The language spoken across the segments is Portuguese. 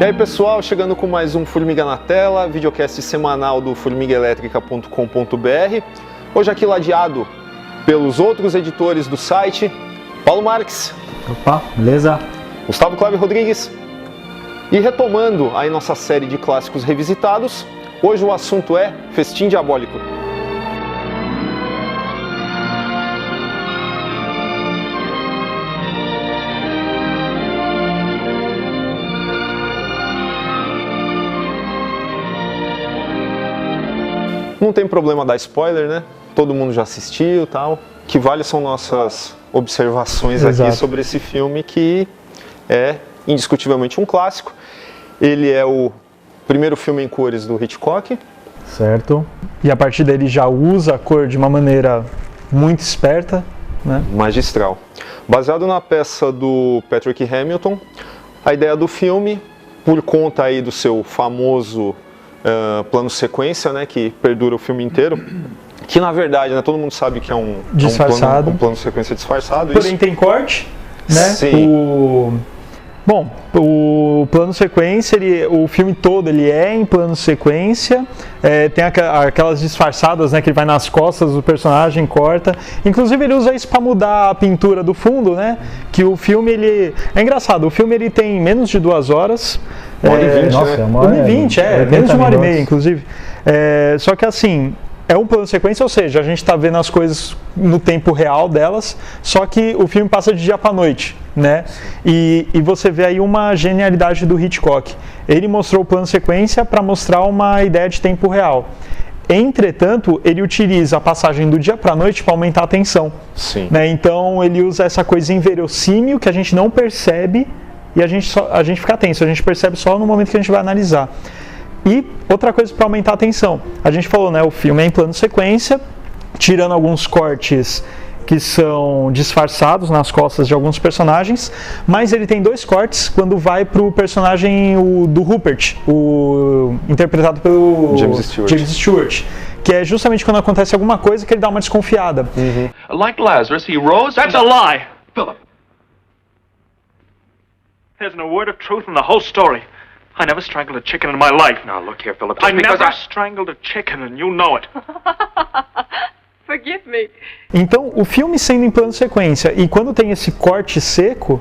E aí pessoal, chegando com mais um Formiga na Tela, videocast semanal do formigaelétrica.com.br. Hoje aqui ladeado pelos outros editores do site, Paulo Marques. Opa, beleza? Gustavo Cláudio Rodrigues. E retomando aí nossa série de clássicos revisitados, hoje o assunto é Festim Diabólico. Não tem problema dar spoiler, né? Todo mundo já assistiu e tal. O que vale são nossas observações aqui sobre esse filme, que é indiscutivelmente um clássico. Ele é o primeiro filme em cores do Hitchcock. Certo. E a partir dele já usa a cor de uma maneira muito esperta, né? Magistral. Baseado na peça do Patrick Hamilton, a ideia do filme, por conta aí do seu famoso plano sequência, né, que perdura o filme inteiro, que na verdade, né, todo mundo sabe que é um plano sequência disfarçado. Porém tem corte, né? Sim. Bom, o plano sequência, o filme todo ele é em plano sequência, tem aquelas disfarçadas, né, que ele vai nas costas do personagem, corta. Inclusive ele usa isso para mudar a pintura do fundo, né? Que o filme ele é engraçado. O filme ele tem menos de 2 horas. 1h20, nossa, né? 1h20, menos de 1h30, inclusive. Só que assim, é um plano sequência, ou seja, a gente está vendo as coisas no tempo real delas, só que o filme passa de dia para noite, né? E você vê aí uma genialidade do Hitchcock. Ele mostrou o plano sequência para mostrar uma ideia de tempo real. Entretanto, ele utiliza a passagem do dia para a noite para aumentar a tensão. Sim. Né? Então, ele usa essa coisa inverossímil que a gente não percebe e a gente fica tenso, a gente percebe só no momento que a gente vai analisar. E outra coisa para aumentar a tensão, a gente falou, né, o filme é em plano sequência, tirando alguns cortes que são disfarçados nas costas de alguns personagens, mas ele tem 2 cortes quando vai para o personagem do Rupert, interpretado pelo James Stewart, que é justamente quando acontece alguma coisa que ele dá uma desconfiada. Like Lazarus, he rose. That's a lie, Philip. There's no word of truth in the whole story. I never strangled a chicken in my life. Now, look here, Philip. I never strangled a chicken, and you know it. Forgive me. Então, o filme sendo em plano sequência, e quando tem esse corte seco,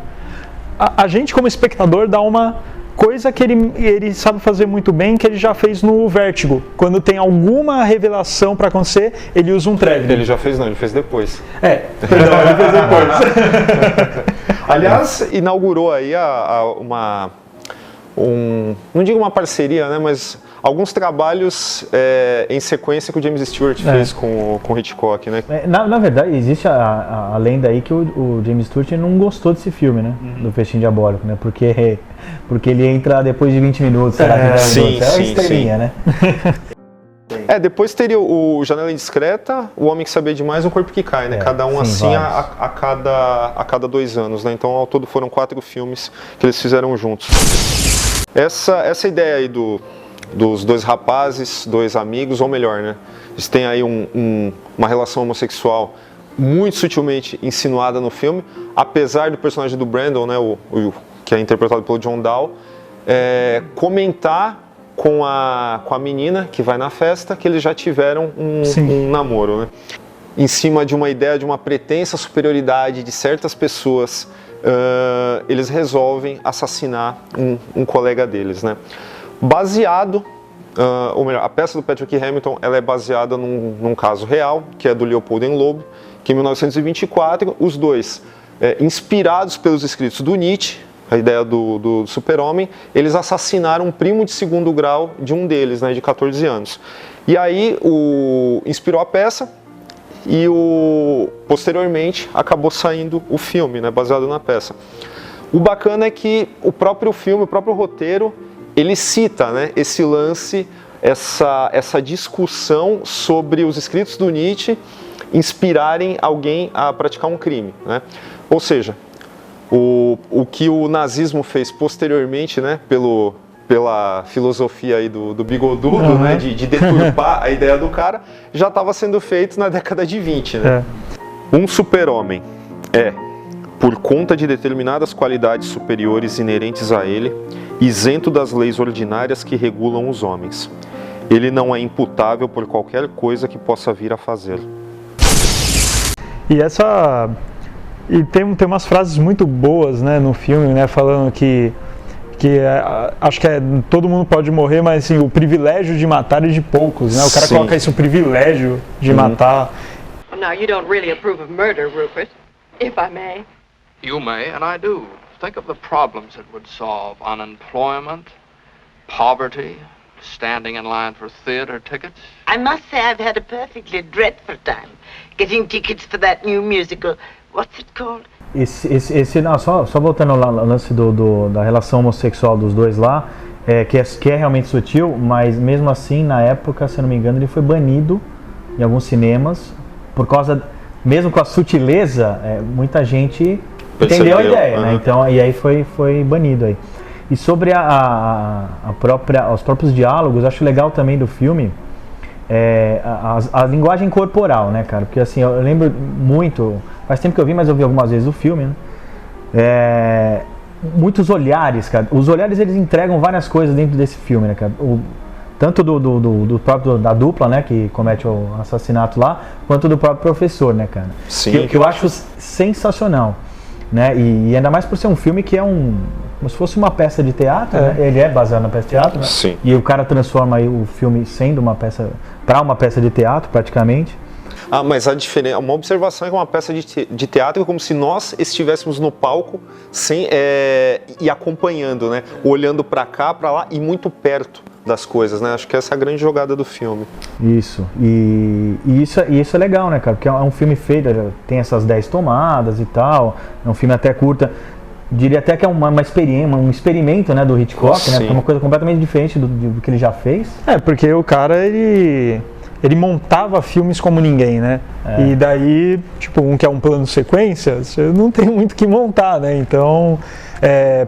a gente como espectador dá uma coisa que ele sabe fazer muito bem, que ele já fez no Vértigo. Quando tem alguma revelação para acontecer, ele usa um trailer. Ele já fez não, ele fez depois. Perdão, ele fez depois. Aliás, inaugurou aí não digo uma parceria, né, mas alguns trabalhos em sequência que o James Stewart fez com o Hitchcock, né? Na verdade, existe a lenda aí que o James Stewart não gostou desse filme, né? Do Festim Diabólico, né? Porque ele entra depois de 20 minutos, sei lá, sim, estrelinha, né? Depois teria o Janela Indiscreta, O Homem que Sabia Demais e O Corpo que Cai, né? Cada um assim a cada 2 anos, né? Então ao todo foram 4 filmes que eles fizeram juntos. Essa ideia aí dos 2 rapazes, 2 amigos, ou melhor, né? Eles têm aí uma relação homossexual muito sutilmente insinuada no filme, apesar do personagem do Brandon, né? Que é interpretado pelo John Dahl, comentar com a menina que vai na festa que eles já tiveram um namoro, né? Em cima de uma ideia de uma pretensa superioridade de certas pessoas, eles resolvem assassinar um colega deles, né? Baseado, ou melhor, a peça do Patrick Hamilton ela é baseada num caso real, que é do Leopold Loeb, que em 1924 os dois, inspirados pelos escritos do Nietzsche, a ideia do super-homem, eles assassinaram um primo de 2º grau de um deles, né, de 14 anos. E aí inspirou a peça e posteriormente acabou saindo o filme, né, baseado na peça. O bacana é que o próprio filme, o próprio roteiro, ele cita, né, esse lance, essa discussão sobre os escritos do Nietzsche inspirarem alguém a praticar um crime, né? Ou seja, o que o nazismo fez posteriormente, né, pela filosofia aí do bigodudo, né, de deturpar a ideia do cara, já estava sendo feito na década de 20, né? Um super-homem é por conta de determinadas qualidades superiores inerentes a ele, isento das leis ordinárias que regulam os homens. Ele não é imputável por qualquer coisa que possa vir a fazê-lo. E tem umas frases muito boas, né, no filme, né, falando que acho que todo mundo pode morrer, mas assim, o privilégio de matar é de poucos, né? O cara coloca isso, o privilégio de matar. Now, you don't really approve of murder, Rupert, if I may. You may, and I do. Think of the problems it would solve. Unemployment, poverty, standing in line for theater tickets. I must say I've had a perfectly dreadful time getting tickets for that new musical. What's it called? Só voltando lá no lance da relação homossexual dos dois lá, que é realmente sutil, mas mesmo assim, na época, se eu não me engano, ele foi banido em alguns cinemas, por causa, mesmo com a sutileza, muita gente entendeu a ideia, né? Então, e aí foi banido aí. E sobre os próprios diálogos, acho legal também do filme a linguagem corporal, né, cara? Porque assim, eu lembro muito, faz tempo que eu vi, mas eu vi algumas vezes o filme, né? Muitos olhares, cara. Os olhares, eles entregam várias coisas dentro desse filme, né, cara? Tanto do próprio da dupla, né, que comete o assassinato lá, quanto do próprio professor, né, cara? Sim. Que eu acho sensacional, né? E ainda mais por ser um filme que é como se fosse uma peça de teatro, né? Ele é baseado na peça de teatro, né? Sim. E o cara transforma aí o filme sendo uma peça de teatro, praticamente. Mas a diferença, uma observação é que uma peça de teatro é como se nós estivéssemos no palco e acompanhando, né? Olhando para cá, para lá e muito perto das coisas, né? Acho que essa é a grande jogada do filme. Isso. E isso é legal, né, cara? Porque é um filme feito, tem essas 10 tomadas e tal, é um filme até curta. Diria até que é uma experiência, um experimento, né, do Hitchcock, né? Porque é uma coisa completamente diferente do que ele já fez. Porque o cara, ele montava filmes como ninguém, né? E daí, tipo, um que é um plano sequência, você não tem muito o que montar, né? Então,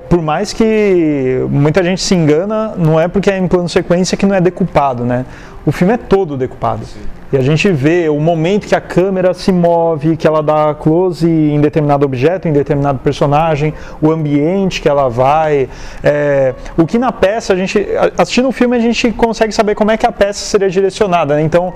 por mais que muita gente se engana, não é porque é em plano sequência que não é decupado, né? O filme é todo decupado. Sim. E a gente vê o momento que a câmera se move, que ela dá close em determinado objeto, em determinado personagem, o ambiente que ela vai. O que na peça, assistindo o filme, a gente consegue saber como é que a peça seria direcionada, né? Então,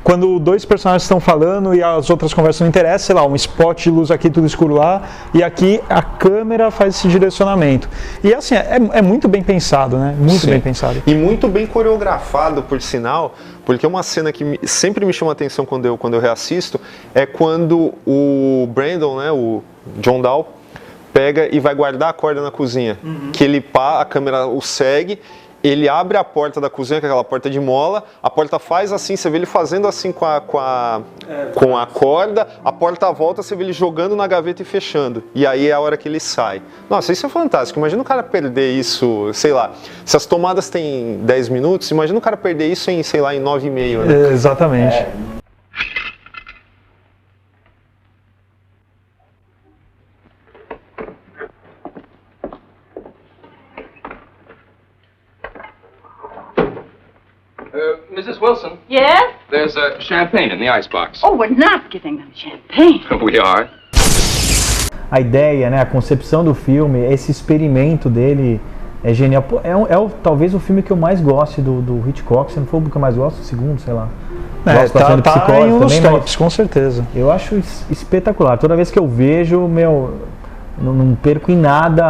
quando dois personagens estão falando e as outras conversas não interessam, sei lá, um spot de luz aqui, tudo escuro lá, e aqui a câmera faz esse direcionamento. E assim, é muito bem pensado, né? Muito bem pensado. E muito bem coreografado, por sinal, porque uma cena que sempre me chama a atenção quando eu reassisto é quando o Brandon, né, o John Dahl, pega e vai guardar a corda na cozinha. Que a câmera o segue, ele abre a porta da cozinha, que é aquela porta de mola, a porta faz assim, você vê ele fazendo assim com a corda, a porta volta, você vê ele jogando na gaveta e fechando. E aí é a hora que ele sai. Nossa, isso é fantástico. Imagina o cara perder isso, sei lá, se as tomadas têm 10 minutos, imagina o cara perder isso em, sei lá, em 9,5. Né? Exatamente. Mrs. Wilson, Yes? there's champagne in the icebox. Oh, we're not giving them champagne. We are. A ideia, né, a concepção do filme, esse experimento dele é genial. Talvez o filme que eu mais goste do Hitchcock, se não for o que eu mais gosto, o segundo, sei lá. Gosto bastante do Psicose em um dos também, tops, com certeza. Eu acho espetacular. Toda vez que eu vejo, não perco em nada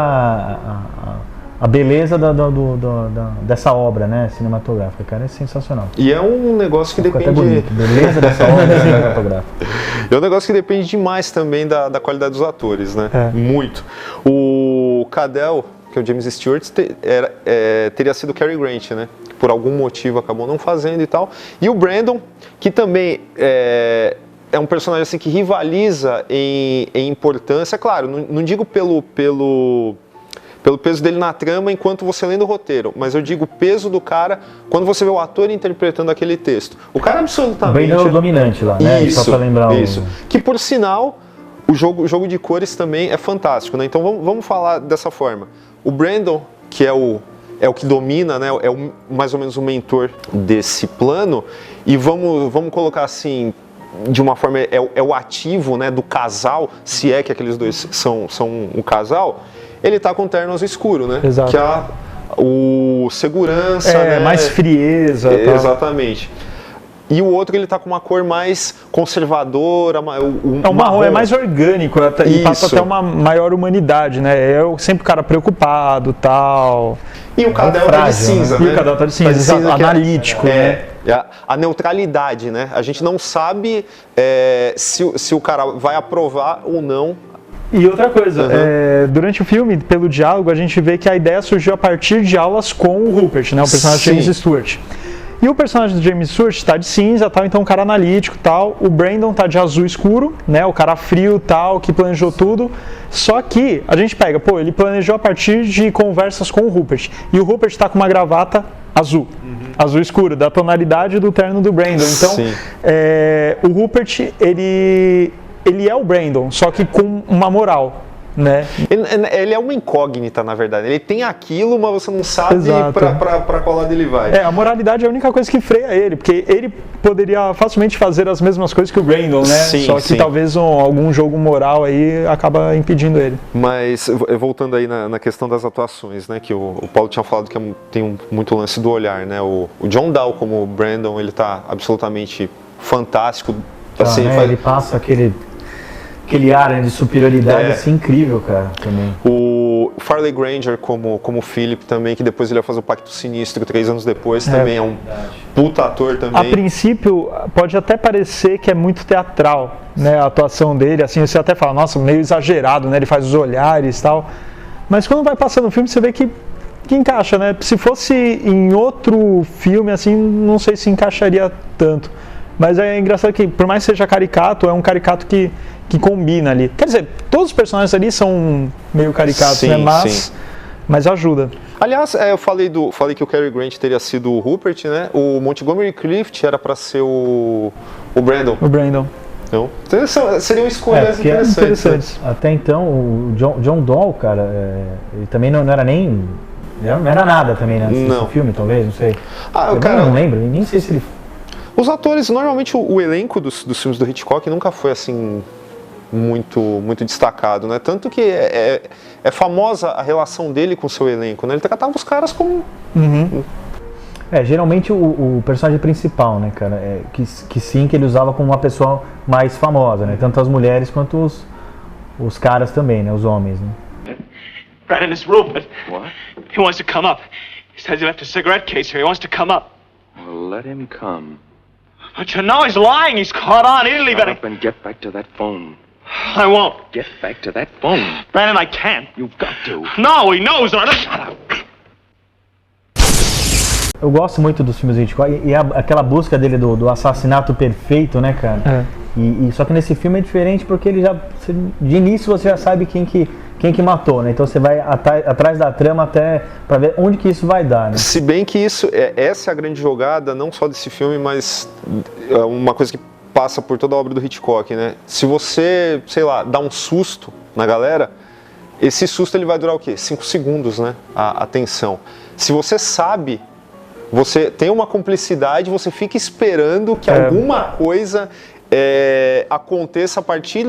a beleza dessa obra, né, cinematográfica, cara, é sensacional. E é um negócio que depende... Até bonito. Beleza dessa obra cinematográfica. É um negócio que depende demais também da qualidade dos atores, né? Muito. O Cadell, que é o James Stewart, teria sido Cary Grant, né? Por algum motivo acabou não fazendo e tal. E o Brandon, que também é um personagem assim que rivaliza em importância, claro, não digo pelo peso dele na trama enquanto você lendo o roteiro, mas eu digo o peso do cara quando você vê o ator interpretando aquele texto. O cara é absolutamente... Bem dominante lá, né? Isso, só pra lembrar isso. Que por sinal, o jogo de cores também é fantástico, né? Então vamos falar dessa forma. O Brandon, que é o que domina, né? Mais ou menos o mentor desse plano, e vamos colocar assim, de uma forma é o ativo, né, do casal, se é que aqueles dois são um casal, ele tá com terno azul escuro, né? Exato. Que é o segurança, né? mais frieza. Tá? Exatamente. E o outro, ele tá com uma cor mais conservadora, o marrom é mais orgânico e passa até uma maior humanidade, né? É sempre o cara preocupado, tal. E o Cadel tá de cinza, né? E o Cadel tá de cinza, analítico, né? A neutralidade, né? A gente não sabe se o cara vai aprovar ou não. E outra coisa, durante o filme, pelo diálogo, a gente vê que a ideia surgiu a partir de aulas com o Rupert, né? O personagem James Stewart. E o personagem do James Stewart está de cinza, tal, então um cara analítico, tal. O Brandon tá de azul escuro, né? O cara frio, tal, que planejou tudo. Só que a gente pega, ele planejou a partir de conversas com o Rupert. E o Rupert tá com uma gravata azul, azul escuro, da tonalidade do terno do Brandon. Então, o Rupert, ele é o Brandon, só que com uma moral. Né? Ele é uma incógnita, na verdade. Ele tem aquilo, mas você não sabe para qual lado ele vai. A moralidade é a única coisa que freia ele, porque ele poderia facilmente fazer as mesmas coisas que o Brandon, né? Só que talvez algum jogo moral aí acaba impedindo ele. Mas, voltando aí na questão das atuações, né? Que o Paulo tinha falado que tem muito lance do olhar, né? O John Dahl como Brandon, ele tá absolutamente fantástico. Assim, ele passa aquele ar de superioridade assim, incrível, cara, também. O Farley Granger como Philip também, que depois ele vai fazer o Pacto Sinistro 3 anos depois, também é um puta ator também. A princípio, pode até parecer que é muito teatral, né, a atuação dele, assim, você até fala, nossa, meio exagerado, né, ele faz os olhares e tal, mas quando vai passando o filme, você vê que encaixa, né, se fosse em outro filme, assim, não sei se encaixaria tanto, mas é engraçado que, por mais que seja caricato, é um caricato que combina ali. Quer dizer, todos os personagens ali são meio caricatos, né? Mas ajuda. Aliás, eu falei que o Cary Grant teria sido o Rupert, né? O Montgomery Clift era para ser o Brandon. O Brandon. Então, seriam escolhas interessantes. Né? Até então, o John Dahl, cara, ele também não era nem... Não era nada também, né? Nesse filme, talvez, não sei. Eu não lembro, nem sei se ele... Os atores, normalmente o elenco dos filmes do Hitchcock nunca foi assim... muito destacado, né? Tanto que é famosa a relação dele com o seu elenco, né? Ele tratava os caras como... Geralmente o personagem principal, né, cara? Que ele usava como uma pessoa mais famosa, né? Tanto as mulheres quanto os caras também, né? Os homens, né? Brandon, it's Rupert. What? He wants to come up. He says he left a cigarette case here. He wants to come up. Well, let him come. But you know he's lying. He's caught on. He didn't leave any... Shut up and get back to that phone. I won't. Get back to that phone. Brandon, I can't. You've got to. No, he knows. Shut up. Eu gosto muito dos filmes do Hitchcock e aquela busca dele do assassinato perfeito, né, cara? Só que nesse filme é diferente porque ele de início você já sabe quem que matou, né? Então você vai atrás da trama até para ver onde que isso vai dar, né? Se bem que essa é a grande jogada, não só desse filme, mas uma coisa que passa por toda a obra do Hitchcock, né? Se você, sei lá, dá um susto na galera, esse susto ele vai durar o quê? 5 segundos, né? A tensão. Se você sabe, você tem uma cumplicidade, você fica esperando que alguma coisa aconteça a partir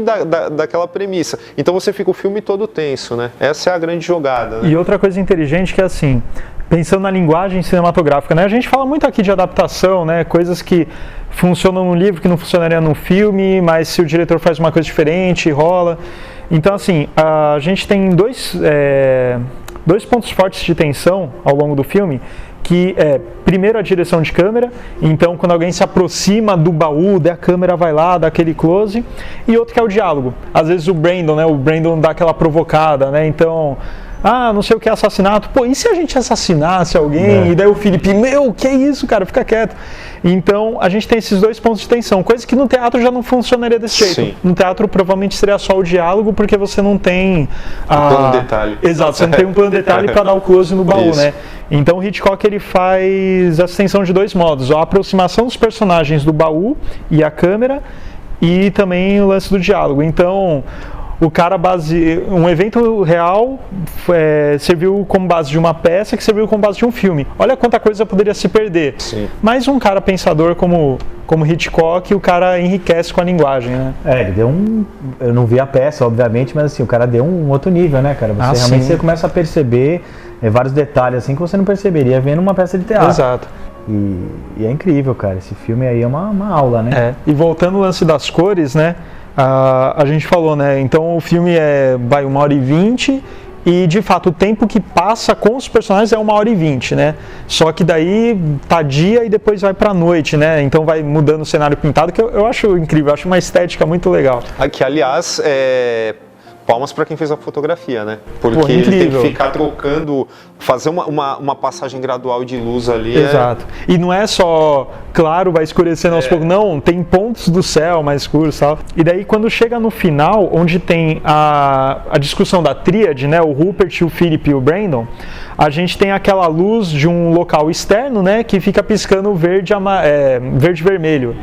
daquela premissa. Então você fica o filme todo tenso, né? Essa é a grande jogada, né? E outra coisa inteligente que é assim, pensando na linguagem cinematográfica, né? A gente fala muito aqui de adaptação, né? Coisas que funcionam no livro que não funcionaria no filme, mas se o diretor faz uma coisa diferente, rola. Então, assim, a gente tem dois pontos fortes de tensão ao longo do filme, que é, primeiro, a direção de câmera. Então, quando alguém se aproxima do baú, daí a câmera vai lá, dá aquele close. E outro que é o diálogo. Às vezes o Brandon, né? O Brandon dá aquela provocada, né? Então... não sei o que é assassinato. Pô, e se a gente assassinasse alguém? E daí o Felipe, que é isso, cara? Fica quieto. Então, a gente tem esses dois pontos de tensão. Coisa que no teatro já não funcionaria desse jeito. Sim. No teatro, provavelmente, seria só o diálogo, porque você não tem... plano de detalhe. Exato, você não tem um plano de detalhe para dar o close no baú, né? Então, o Hitchcock, ele faz essa tensão de dois modos. A aproximação dos personagens do baú e a câmera, e também o lance do diálogo. Então... o cara um evento real serviu como base de uma peça que serviu como base de um filme. Olha quanta coisa poderia se perder. Sim. Mas um cara pensador como Hitchcock, o cara enriquece com a linguagem, né? Ele deu eu não vi a peça, obviamente, mas assim, o cara deu um outro nível, né, cara? Você realmente você começa a perceber vários detalhes assim que você não perceberia vendo uma peça de teatro. Exato. E é incrível, cara. Esse filme aí é uma aula, né? E voltando ao lance das cores, né? A gente falou, né? Então o filme vai 1h20 e de fato o tempo que passa com os personagens é 1h20, né? Só que daí tá dia e depois vai pra noite, né? Então vai mudando o cenário pintado, que eu acho incrível, eu acho uma estética muito legal. Aqui, aliás, palmas para quem fez a fotografia, né? Porque ele tem que ficar trocando, fazer uma passagem gradual de luz ali. Exato. E não é só claro, vai escurecendo aos poucos, não, tem pontos do céu mais escuros e tal. E daí quando chega no final, onde tem a discussão da tríade, né? O Rupert, o Philip e o Brandon, a gente tem aquela luz de um local externo, né? Que fica piscando verde e vermelho.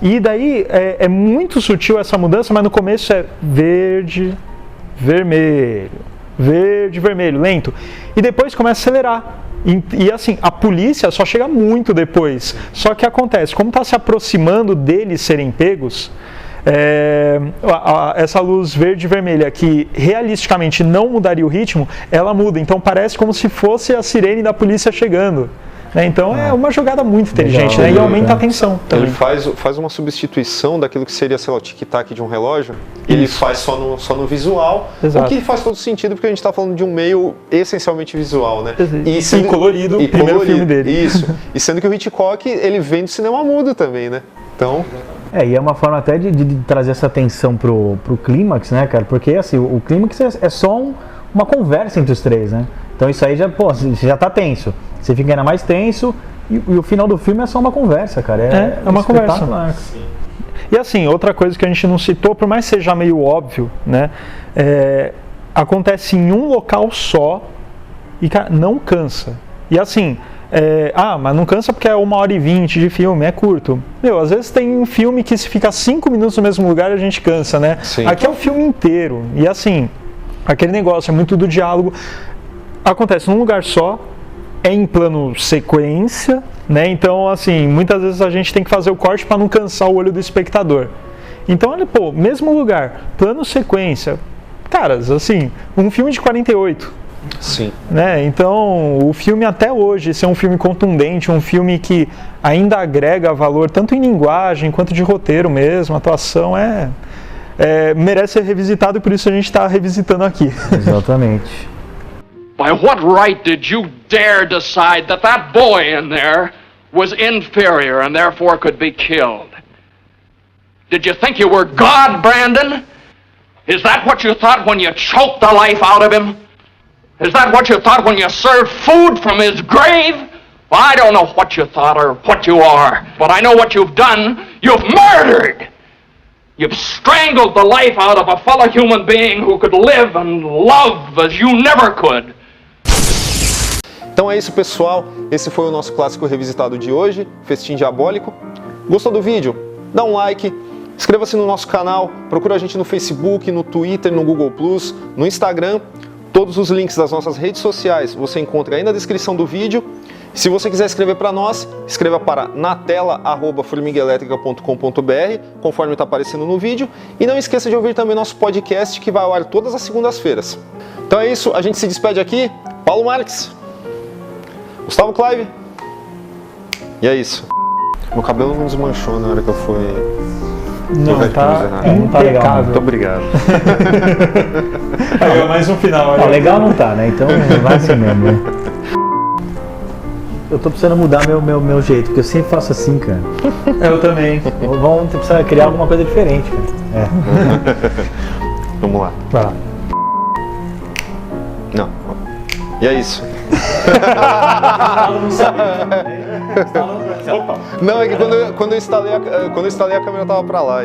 E daí é muito sutil essa mudança, mas no começo é verde, vermelho, verde, vermelho, lento. E depois começa a acelerar. E assim, a polícia só chega muito depois. Só que acontece, como está se aproximando deles serem pegos, essa luz verde e vermelha, que realisticamente não mudaria o ritmo, ela muda. Então parece como se fosse a sirene da polícia chegando. Então é uma jogada muito inteligente, né? E aumenta a tensão também. Ele faz uma substituição daquilo que seria, sei lá, o tic-tac de um relógio. Ele faz só no visual. Exato. O que faz todo sentido, porque a gente está falando de um meio essencialmente visual, né? E colorido, o primeiro filme dele. Isso. E sendo que o Hitchcock, ele vem do cinema mudo também, né? Então... E é uma forma até de trazer essa tensão pro clímax, né, cara? Porque assim, o clímax é só uma conversa entre os três, né? Então isso aí você já tá tenso. Você fica ainda mais tenso e o final do filme é só uma conversa, cara. É uma conversa. E assim, outra coisa que a gente não citou, por mais que seja meio óbvio, né? Acontece em um local só e, cara, não cansa. E assim, mas não cansa porque é 1h20 de filme, é curto. Às vezes tem um filme que se fica 5 minutos no mesmo lugar a gente cansa, né? Sim. Aqui é o filme inteiro. E assim, aquele negócio é muito do diálogo. Acontece num lugar só, é em plano sequência, né? Então, assim, muitas vezes a gente tem que fazer o corte para não cansar o olho do espectador. Então, olha, mesmo lugar, plano sequência. Caras, assim, um filme de 48. Sim. Né? Então, o filme até hoje, esse é um filme contundente, um filme que ainda agrega valor, tanto em linguagem quanto de roteiro mesmo, atuação merece ser revisitado e por isso a gente está revisitando aqui. Exatamente. By what right did you dare decide that boy in there was inferior and therefore could be killed? Did you think you were God, Brandon? Is that what you thought when you choked the life out of him? Is that what you thought when you served food from his grave? Well, I don't know what you thought or what you are, but I know what you've done. You've murdered! You've strangled the life out of a fellow human being who could live and love as you never could. Então é isso, pessoal. Esse foi o nosso clássico revisitado de hoje, Festim Diabólico. Gostou do vídeo? Dá um like, inscreva-se no nosso canal, procura a gente no Facebook, no Twitter, no Google+, no Instagram. Todos os links das nossas redes sociais você encontra aí na descrição do vídeo. Se você quiser escrever para nós, escreva para natela@formiguaelétrica.com.br, conforme está aparecendo no vídeo. E não esqueça de ouvir também nosso podcast, que vai ao ar todas as segundas-feiras. Então é isso, a gente se despede aqui. Paulo Marques, Gustavo Clive. E é isso. Meu cabelo não desmanchou na hora que eu fui... Não, tá impecável. Muito obrigado. Aí, mais um final. Não, legal não tá, né? Então vai assim mesmo, né? Eu tô precisando mudar meu jeito, porque eu sempre faço assim, cara. Eu também. Vamos precisar criar alguma coisa diferente, cara. Vamos lá. Vai lá. Não. E é isso. Não, é que quando eu instalei a câmera tava pra lá.